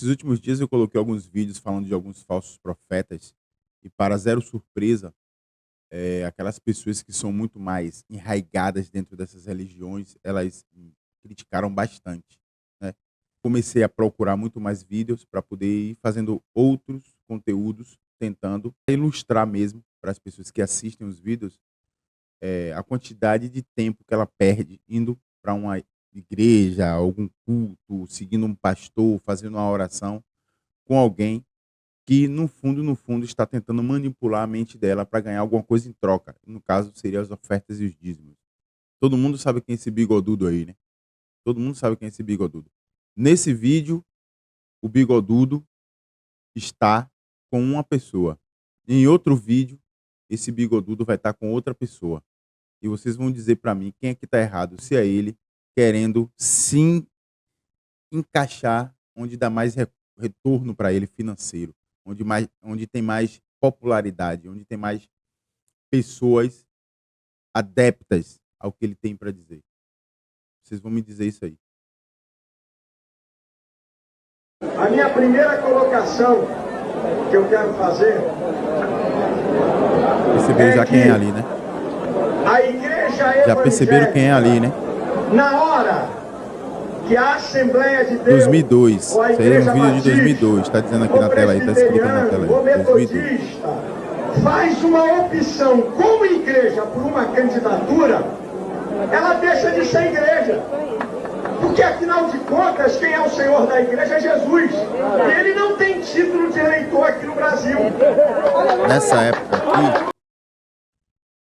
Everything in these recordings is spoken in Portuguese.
Esses últimos dias eu coloquei alguns vídeos falando de alguns falsos profetas e, para zero surpresa, aquelas pessoas que são muito mais enraigadas dentro dessas religiões, elas criticaram bastante, né. Comecei a procurar muito mais vídeos para poder ir fazendo outros conteúdos, tentando ilustrar mesmo para as pessoas que assistem os vídeos, a quantidade de tempo que ela perde indo para uma igreja, algum culto, seguindo um pastor, fazendo uma oração com alguém que no fundo, está tentando manipular a mente dela para ganhar alguma coisa em troca. No caso, seria as ofertas e os dízimos. Todo mundo sabe quem é esse bigodudo aí, né? Todo mundo sabe quem é esse bigodudo. Nesse vídeo, o bigodudo está com uma pessoa. Em outro vídeo, esse bigodudo vai estar com outra pessoa. E vocês vão dizer para mim quem é que está errado, se é ele querendo sim encaixar onde dá mais retorno para ele financeiro, onde tem mais popularidade, onde tem mais pessoas adeptas ao que ele tem para dizer. Vocês vão me dizer isso aí. A minha primeira colocação que eu quero fazer Perceberam já quem é ali, né? a igreja Já perceberam quem é ali, né? na hora que a Assembleia de Deus, 2002. ou a Isso aí é um Igreja vídeo de Batista, 2002. Está dizendo aqui ou na tela aí, está escrito aí na tela Presbiteriana, ou aí. 2002. Metodista, faz uma opção como igreja por uma candidatura, ela deixa de ser igreja. Porque, afinal de contas, quem é o Senhor da igreja é Jesus. E ele não tem título de eleitor aqui no Brasil.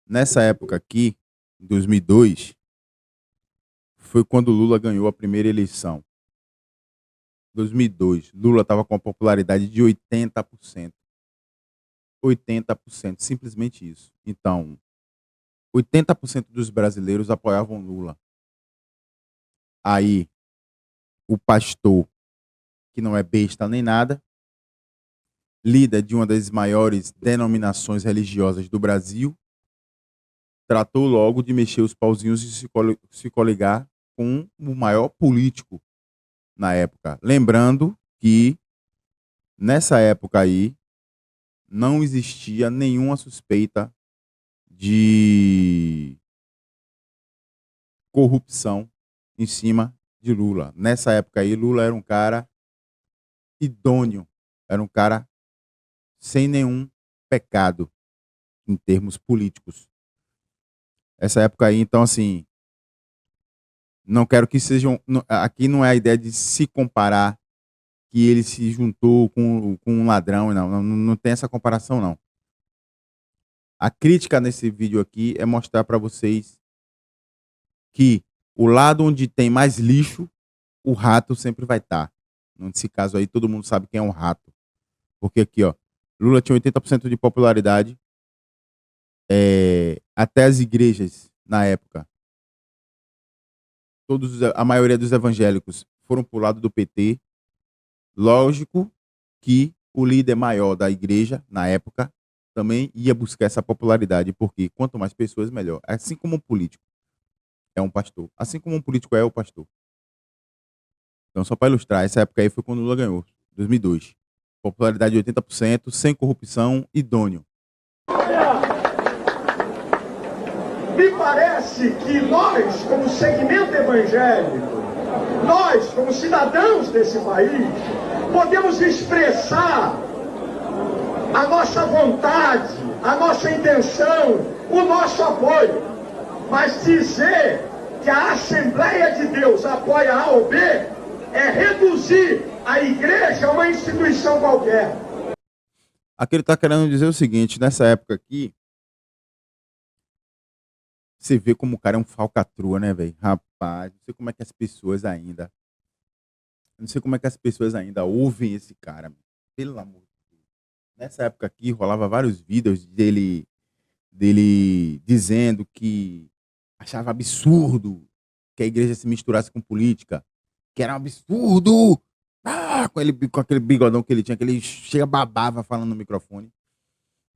Nessa época aqui, em 2002, foi quando Lula ganhou a primeira eleição. 2002, Lula estava com a popularidade de 80%. 80%, simplesmente isso. Então, 80% dos brasileiros apoiavam Lula. Aí, o pastor, que não é besta nem nada, líder de uma das maiores denominações religiosas do Brasil, tratou logo de mexer os pauzinhos e se coligar com o maior político na época. Lembrando que, nessa época aí, não existia nenhuma suspeita de corrupção em cima de Lula. Nessa época aí, Lula era um cara idôneo, era um cara sem nenhum pecado em termos políticos. Essa época aí, então, assim, não quero que sejam. Aqui não é a ideia de se comparar que ele se juntou com um ladrão, não tem essa comparação, não. A crítica nesse vídeo aqui é mostrar para vocês que o lado onde tem mais lixo, o rato sempre vai estar. Nesse caso aí, todo mundo sabe quem é um rato. Porque aqui, ó, Lula tinha 80% de popularidade. Até as igrejas, na época, a maioria dos evangélicos foram pro lado do PT. Lógico que o líder maior da igreja, na época, também ia buscar essa popularidade, porque quanto mais pessoas, melhor. Assim como um político é um pastor. Assim como um político é o pastor. Então, só para ilustrar, essa época aí foi quando o Lula ganhou, 2002. Popularidade de 80%, sem corrupção, idôneo. Me parece que nós, como segmento evangélico, nós, como cidadãos desse país, podemos expressar a nossa vontade, a nossa intenção, o nosso apoio. Mas dizer que a Assembleia de Deus apoia A ou B é reduzir a igreja a uma instituição qualquer. Aqui ele está querendo dizer o seguinte, nessa época aqui, você vê como o cara é um falcatrua, né, velho? Rapaz, não sei como é que as pessoas ainda... Não sei como é que as pessoas ainda ouvem esse cara, pelo amor de Deus. Nessa época aqui, rolava vários vídeos dele dizendo que achava absurdo que a igreja se misturasse com política, que era um absurdo, com aquele bigodão que ele tinha, que ele chega babava falando no microfone.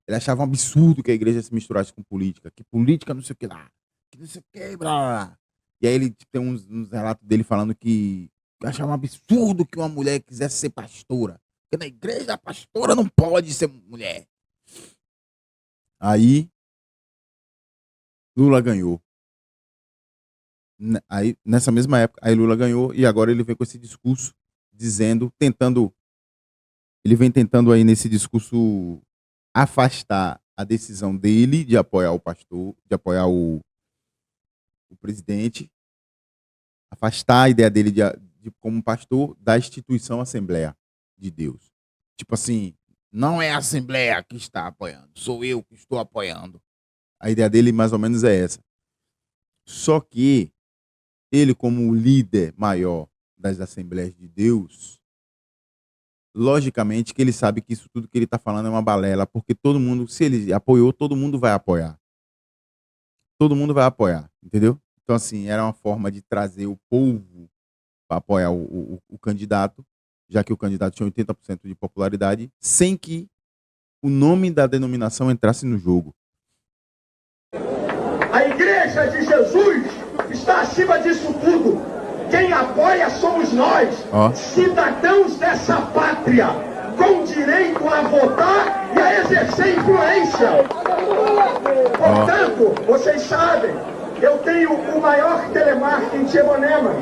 Ele achava um absurdo que a igreja se misturasse com política, que política não sei o que lá, que não sei o que, blá, blá, blá. E aí ele tem uns relatos dele falando que achava um absurdo que uma mulher quisesse ser pastora. Porque na igreja a pastora não pode ser mulher. Aí Lula ganhou. Aí, nessa mesma época, aí Lula ganhou e agora ele vem com esse discurso dizendo, ele vem tentando aí nesse discurso afastar a decisão dele de apoiar o pastor, de apoiar o presidente, afastar a ideia dele de como pastor da instituição Assembleia de Deus. Tipo assim, não é a Assembleia que está apoiando, sou eu que estou apoiando. A ideia dele mais ou menos é essa. Só que ele, como o líder maior das Assembleias de Deus, logicamente que ele sabe que isso tudo que ele está falando é uma balela, porque todo mundo, se ele apoiou, todo mundo vai apoiar. Todo mundo vai apoiar, entendeu? Então, assim, era uma forma de trazer o povo para apoiar o candidato, já que o candidato tinha 80% de popularidade, sem que o nome da denominação entrasse no jogo. A Igreja de Jesus está acima disso tudo. Quem apoia somos nós, cidadãos dessa pátria, com direito a votar e a exercer influência. Portanto, vocês sabem, eu tenho o maior telemarketing de Emonema,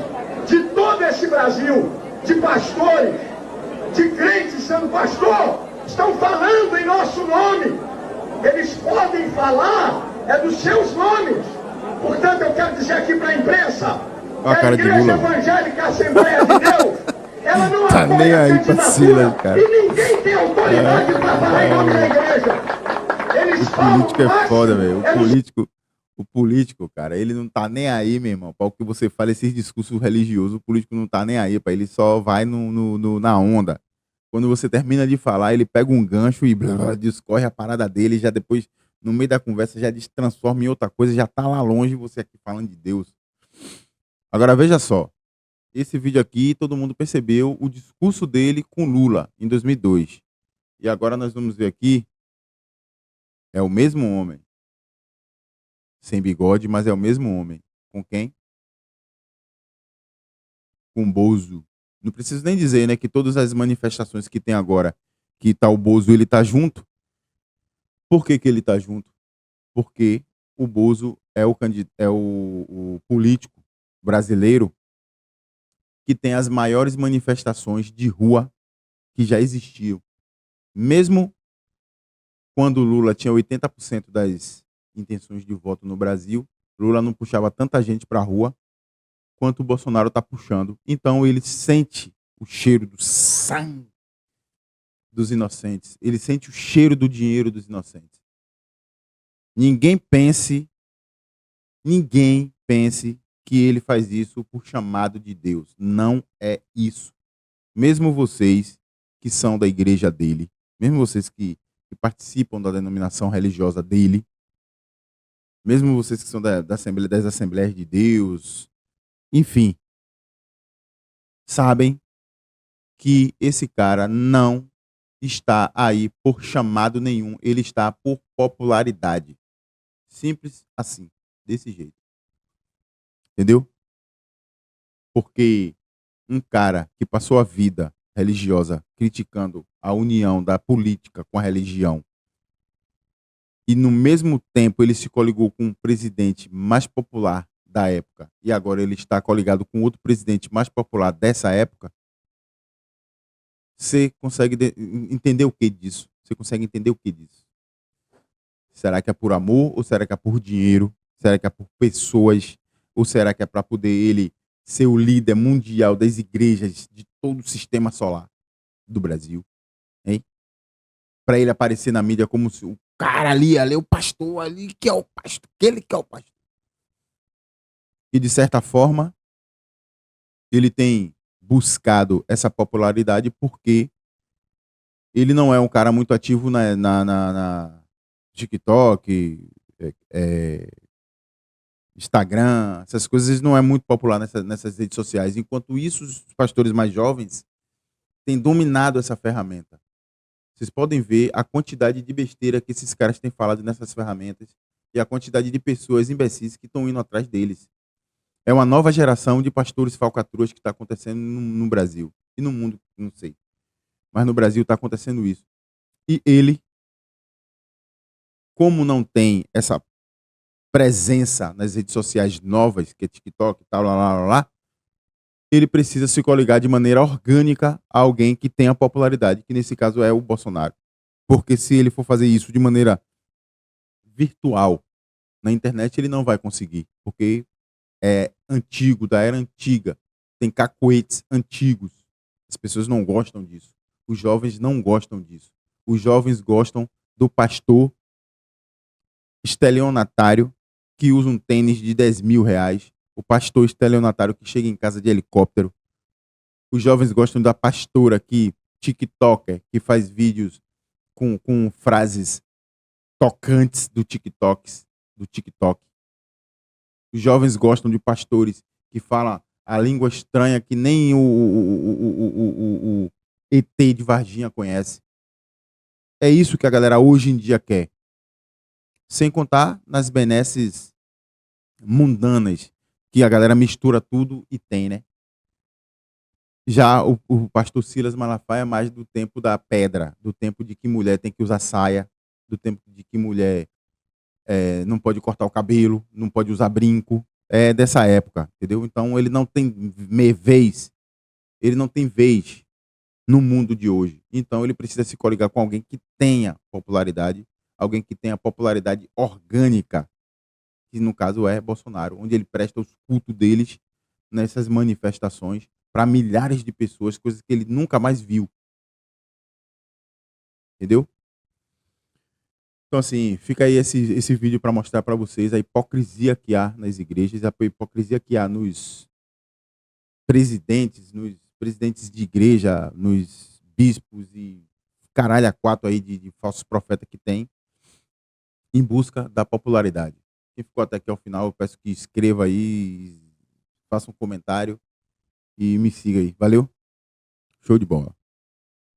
de todo esse Brasil, de pastores, de crentes sendo pastor, estão falando em nosso nome. Eles podem falar dos seus nomes. Portanto, eu quero dizer aqui para a imprensa, que a Igreja Evangélica Assembleia de Deus, ela não tá nem apoia aí a pra Silas, cara. e ninguém tem autoridade para falar em nome da igreja. Eles O político é foda, velho. O político, cara, ele não tá nem aí, meu irmão, para o que você fala, esses discursos religiosos, o político não tá nem aí, ele só vai na onda. Quando você termina de falar, ele pega um gancho e discorre a parada dele, já depois, no meio da conversa, já transforma em outra coisa, já tá lá longe, você aqui falando de Deus. Agora, veja só, esse vídeo aqui, todo mundo percebeu o discurso dele com Lula, em 2002. E agora nós vamos ver aqui, é o mesmo homem. Sem bigode, mas é o mesmo homem. Com quem? Com Bozo. Não preciso nem dizer, né, que todas as manifestações que tem agora, que tá o Bozo, ele tá junto. Por que que ele tá junto? Porque o Bozo é o político brasileiro que tem as maiores manifestações de rua que já existiam. Mesmo quando Lula tinha 80% das intenções de voto no Brasil, Lula não puxava tanta gente para a rua quanto o Bolsonaro está puxando. Então ele sente o cheiro do sangue dos inocentes. Ele sente o cheiro do dinheiro dos inocentes. Ninguém pense que ele faz isso por chamado de Deus. Não é isso. Mesmo vocês que são da igreja dele, mesmo vocês que participam da denominação religiosa dele, mesmo vocês que são das Assembleias de Deus, enfim, sabem que esse cara não está aí por chamado nenhum, ele está por popularidade. Simples assim, desse jeito. Entendeu? Porque um cara que passou a vida religiosa criticando a união da política com a religião e no mesmo tempo ele se coligou com um presidente mais popular da época e agora ele está coligado com outro presidente mais popular dessa época, você consegue entender o que disso? Você consegue entender o que disso? Será que é por amor ou será que é por dinheiro? Será que é por pessoas? Ou será que é para poder ele ser o líder mundial das igrejas de todo o sistema solar do Brasil? Hein? Para ele aparecer na mídia como se o cara ali é o pastor ali, que é o pastor, aquele que é o pastor. E de certa forma, ele tem buscado essa popularidade porque ele não é um cara muito ativo na TikTok, Instagram, essas coisas, não é muito popular nessas redes sociais. Enquanto isso, os pastores mais jovens têm dominado essa ferramenta. Vocês podem ver a quantidade de besteira que esses caras têm falado nessas ferramentas e a quantidade de pessoas imbecis que estão indo atrás deles. É uma nova geração de pastores falcatruas que está acontecendo no Brasil. E no mundo, não sei. Mas no Brasil está acontecendo isso. E ele, como não tem essa presença nas redes sociais novas, que é TikTok e tal, lá, ele precisa se coligar de maneira orgânica a alguém que tenha popularidade, que nesse caso é o Bolsonaro. Porque se ele for fazer isso de maneira virtual na internet, ele não vai conseguir, porque é antigo, da era antiga, tem cacoetes antigos. As pessoas não gostam disso. Os jovens não gostam disso. Os jovens gostam do pastor estelionatário que usa um tênis de 10 mil reais, o pastor estelionatário que chega em casa de helicóptero. Os jovens gostam da pastora que TikToker, que faz vídeos com frases tocantes do TikTok. Os jovens gostam de pastores que falam a língua estranha que nem o ET de Varginha conhece. É isso que a galera hoje em dia quer. Sem contar nas benesses mundanas, que a galera mistura tudo e tem, né? Já o pastor Silas Malafaia é mais do tempo da pedra, do tempo de que mulher tem que usar saia, do tempo de que mulher não pode cortar o cabelo, não pode usar brinco. É dessa época, entendeu? Então ele não tem vez, ele não tem vez no mundo de hoje. Então ele precisa se coligar com alguém que tenha popularidade, alguém que tenha popularidade orgânica, que no caso é Bolsonaro, onde ele presta os cultos deles nessas manifestações para milhares de pessoas, coisas que ele nunca mais viu. Entendeu? Então, assim, fica aí esse vídeo para mostrar para vocês a hipocrisia que há nas igrejas, a hipocrisia que há nos presidentes de igreja, nos bispos e caralho a quatro aí de falsos profetas que tem, em busca da popularidade. Quem ficou até aqui ao final, eu peço que escreva aí, faça um comentário e me siga aí. Valeu? Show de bola.